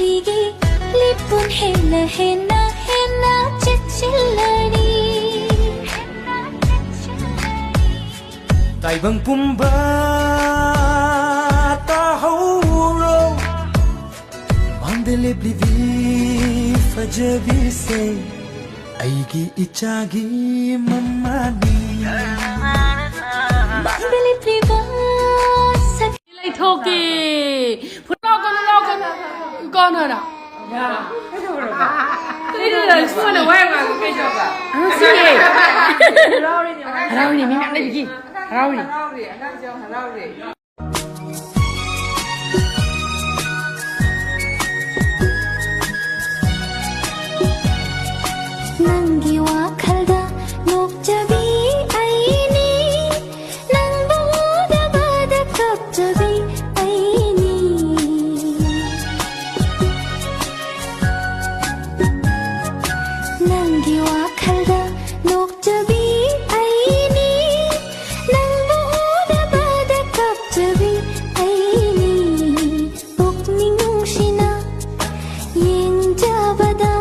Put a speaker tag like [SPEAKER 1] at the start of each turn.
[SPEAKER 1] ꯅꯨꯡꯁꯤꯒꯤ ꯂꯤꯄꯨꯟ ꯍꯦꯟꯅ ꯍꯦꯟꯅ ꯍꯦꯟꯅ ꯆꯦꯠꯁꯤꯜꯂꯅꯤ
[SPEAKER 2] ꯇꯥꯏꯕꯪ ꯄꯨꯝꯕ ꯇꯥꯍꯧꯔꯣ ꯃꯥꯡꯗ ꯂꯦꯞꯂꯤꯕꯤ ꯐꯖꯕꯤꯁꯦ ꯑꯩꯒꯤ ꯏꯆꯥꯒꯤ ꯃꯃꯥꯅꯤ
[SPEAKER 1] ꯃꯥꯡꯗ ꯂꯦꯞꯂꯤꯕ
[SPEAKER 3] ꯊꯣꯛꯀꯦ ꯀꯣꯟꯅꯔ ꯁꯨꯃꯥꯏꯅ ꯋꯥꯏꯕ ꯀꯩꯗꯧꯕ ꯍꯔꯥꯎꯔꯤ ꯃꯤ ꯃꯌꯥꯝ ꯂꯩꯕꯒꯤ harauri anakjo harauri
[SPEAKER 1] nangi wakhalda nokjabi aini nangbu udabada kapjabi aini nangi wakhalda nokjabi Bada